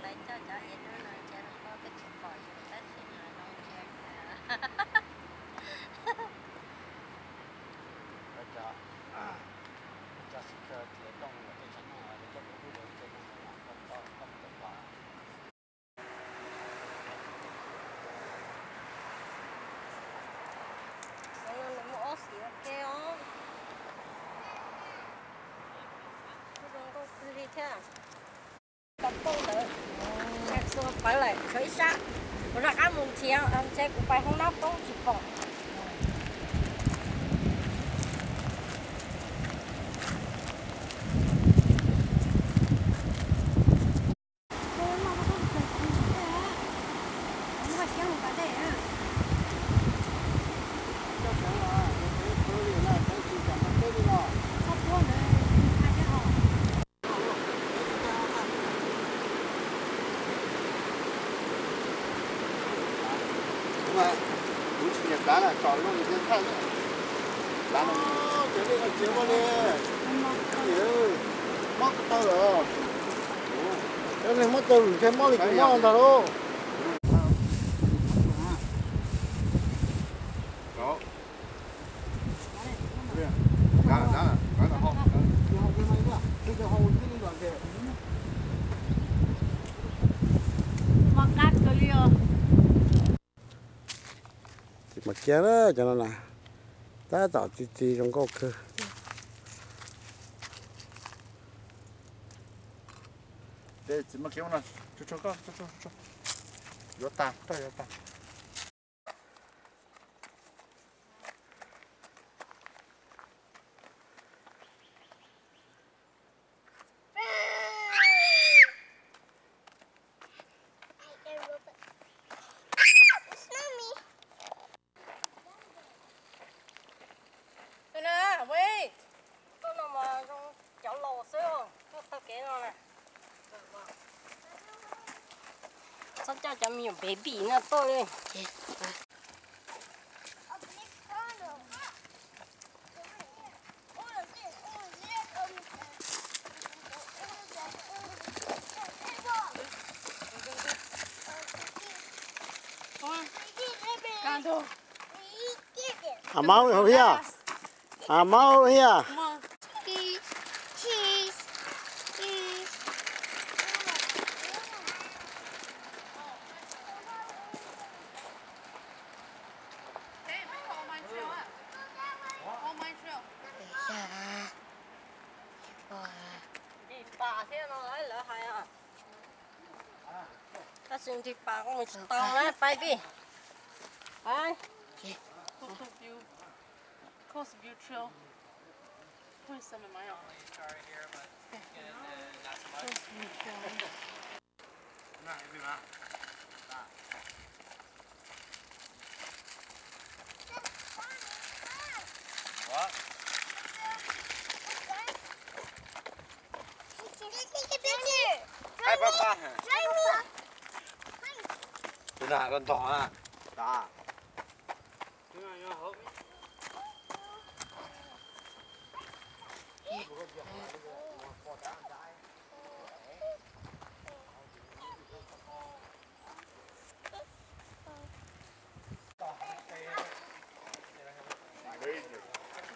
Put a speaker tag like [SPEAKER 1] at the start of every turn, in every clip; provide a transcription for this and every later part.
[SPEAKER 1] lấy cho em nó nói cho nó có cái chụp bò cho tết thì là nông chơi
[SPEAKER 2] bây giờ cho sự cơ thể đông là cái chắn là cho cái vụ đầu tiên là không tập hóa
[SPEAKER 1] nó mua xí keo nó cứ đi theo tập công tử em xưa phải lại khởi sát我让俺们听，这个白红那东西放。
[SPEAKER 2] 咱俩找弄一些菜，咱们这里个结果呢，有毛到了，这里毛到了，这毛里给毛到了。走，对，咱好，最好给买一个，这个好我给你转给。
[SPEAKER 1] 毛干个了。
[SPEAKER 2] mà kia đó cho nên là ta tạo chi trong câu cơ để chỉ mà kéo nó cho vô ta
[SPEAKER 1] sao cho mình baby nó tôi lên
[SPEAKER 2] mau over here mau over here
[SPEAKER 1] bà thế nó lấy lỡ hay à ta xin thì bà con mình tao đấy bay đi ai
[SPEAKER 3] Coast View Trail 27 miles. Coast View Trail.
[SPEAKER 2] What? Hai ba. Cái nào con thỏ à? Đã. Cái này nó hộp.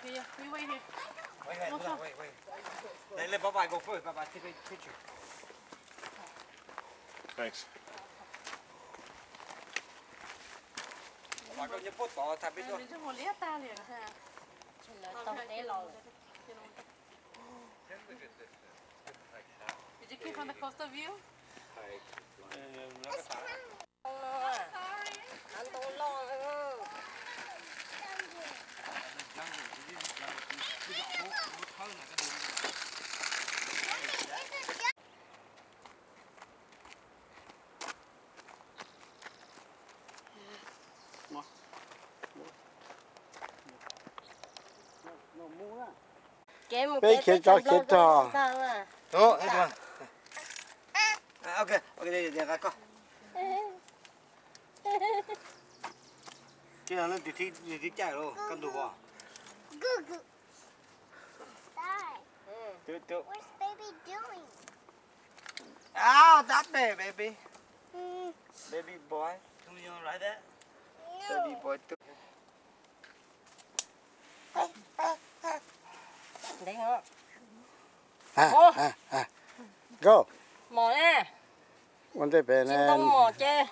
[SPEAKER 3] Okay, we wait here.
[SPEAKER 2] Wait. Let Baba go first. Baba, take a picture.
[SPEAKER 4] Thanks.
[SPEAKER 2] Baba có nhấp bút tỏ thả biết
[SPEAKER 3] Mình không liếc ta liền ha.
[SPEAKER 1] tao té lầu
[SPEAKER 3] Did you keep on the coastal view?
[SPEAKER 1] anh tôi lo nữa
[SPEAKER 2] Bé kia cho kia cho.
[SPEAKER 4] Đó, hết rồi. Ok, để cái con. Cái nó thì chạy rồi, cầm đồ vào.
[SPEAKER 5] Goo. Dad,
[SPEAKER 4] Tự.
[SPEAKER 5] what's baby doing?
[SPEAKER 4] Ah, that baby.
[SPEAKER 5] Mm,
[SPEAKER 4] Baby boy. Come you like that?
[SPEAKER 5] no.
[SPEAKER 4] Baby boy too.
[SPEAKER 1] Đấy hả?
[SPEAKER 2] Go.
[SPEAKER 1] Mò nè,
[SPEAKER 2] Vấn đề bé
[SPEAKER 1] chín
[SPEAKER 2] này.
[SPEAKER 1] tông mò chê.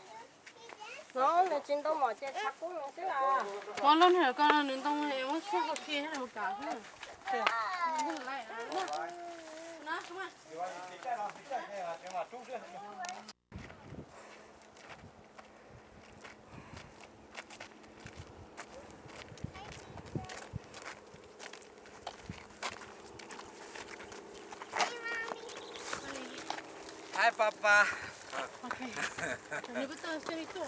[SPEAKER 1] Nó là chín tông mò chê chắc cũng không chứ à.
[SPEAKER 3] Con lên hiểu con là nướng tông này nó suốt một kia hay là một cả chứ. Không lại à. Nó, come on.
[SPEAKER 4] Hi, Papa.
[SPEAKER 3] Okay. Ini betul sekali tu.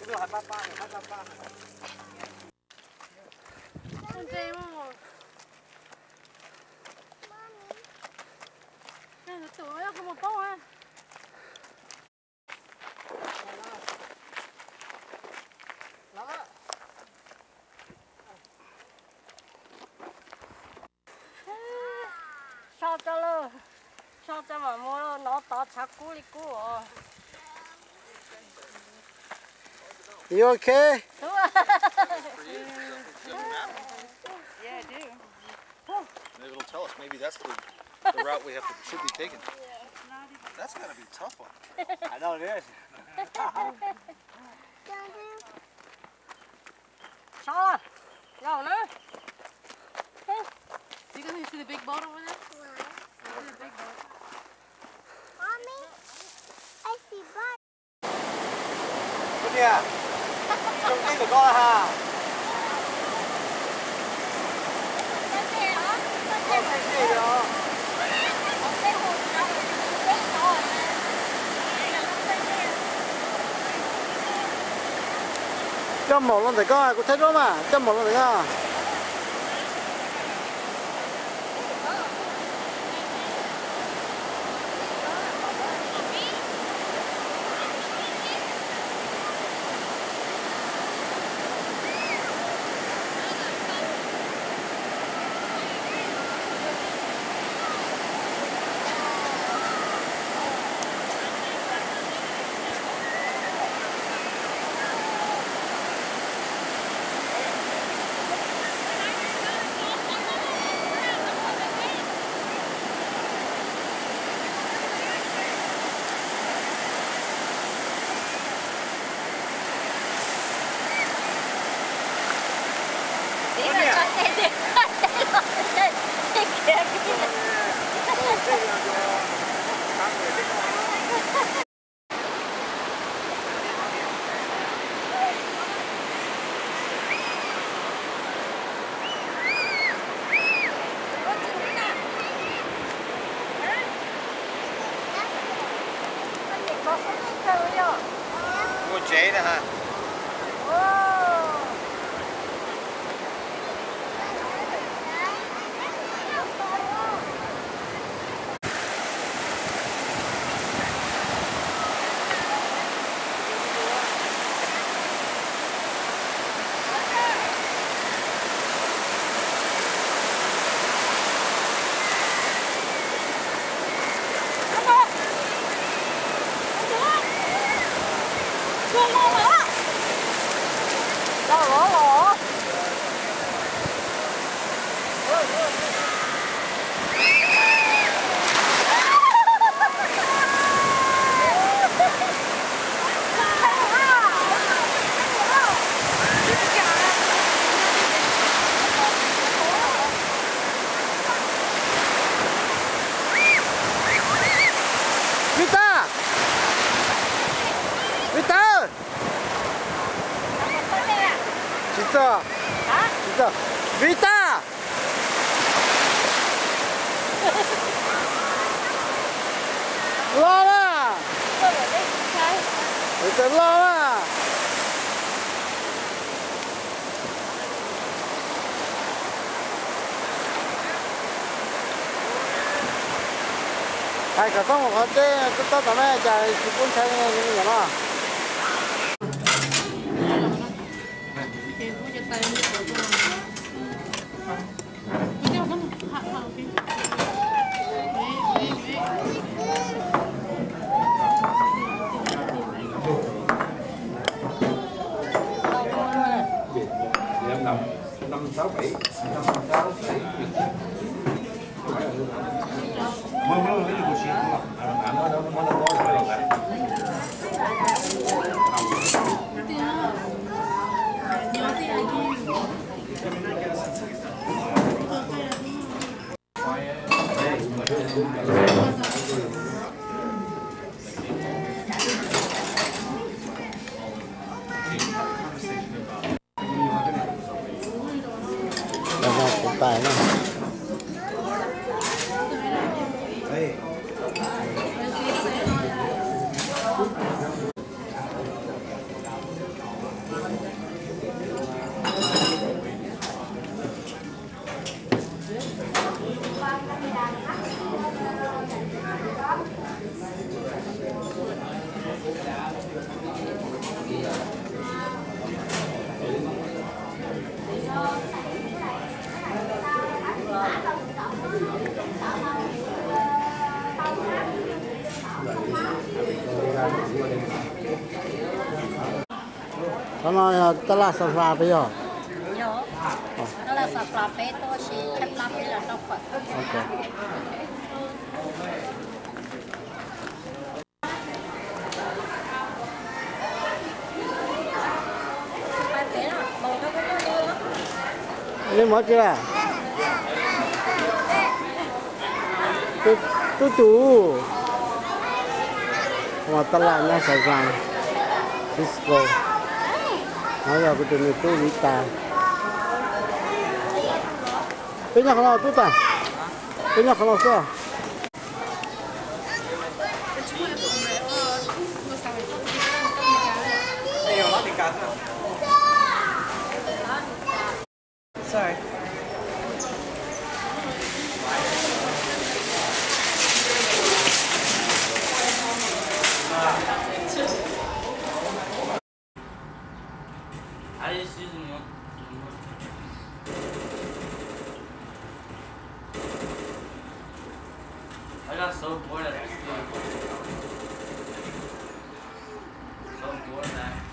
[SPEAKER 4] Itu hi, Papa. Hi, Papa.
[SPEAKER 3] Santai mo. Betul ya kamu tahu ah.
[SPEAKER 1] Lắm á. Sao cho mà mua nó to chắc cú đi cú à.
[SPEAKER 2] You okay?
[SPEAKER 1] Đúng rồi.
[SPEAKER 3] Yeah, I do.
[SPEAKER 6] Maybe it'll tell us. Maybe that's the route we should be taking. That's gotta be a tough one.
[SPEAKER 4] I know it is.
[SPEAKER 1] Sao à? Đâu nữa?
[SPEAKER 3] You guys see the big boat over there? See the big boat.
[SPEAKER 5] Mommy, I see birds.
[SPEAKER 4] Con nè. Công ty của con hả?
[SPEAKER 1] Cái gì hả?
[SPEAKER 4] Con cái gì đó?
[SPEAKER 1] Cái hồn đâu? Cái rồi.
[SPEAKER 2] Cho một lần thầy con, có thấy đó mà. Cho một lần thầy con.
[SPEAKER 4] Con chế nè hả?
[SPEAKER 2] Vita! Vita! Vita! Vita! Vita! Lola! tự lo á. Hai cả tông một cái tao tao này chạy chỉ bốn xe như thế nào?
[SPEAKER 7] Năm sáu bảy
[SPEAKER 2] tài này. Nó nói tao là sập ra bây giờ.
[SPEAKER 1] Đó là sập ra bé tôi chỉ chép lắm bây là trong Phật.
[SPEAKER 2] Ok. Ini mau kira? Tu. Wah telaknya sayang. Disco. Nói là cái này tôi lý ta. Cái nhà nào tôi ta? Cái nhà nào sao?
[SPEAKER 3] Sorry.
[SPEAKER 4] I got so bored at that. So bored that.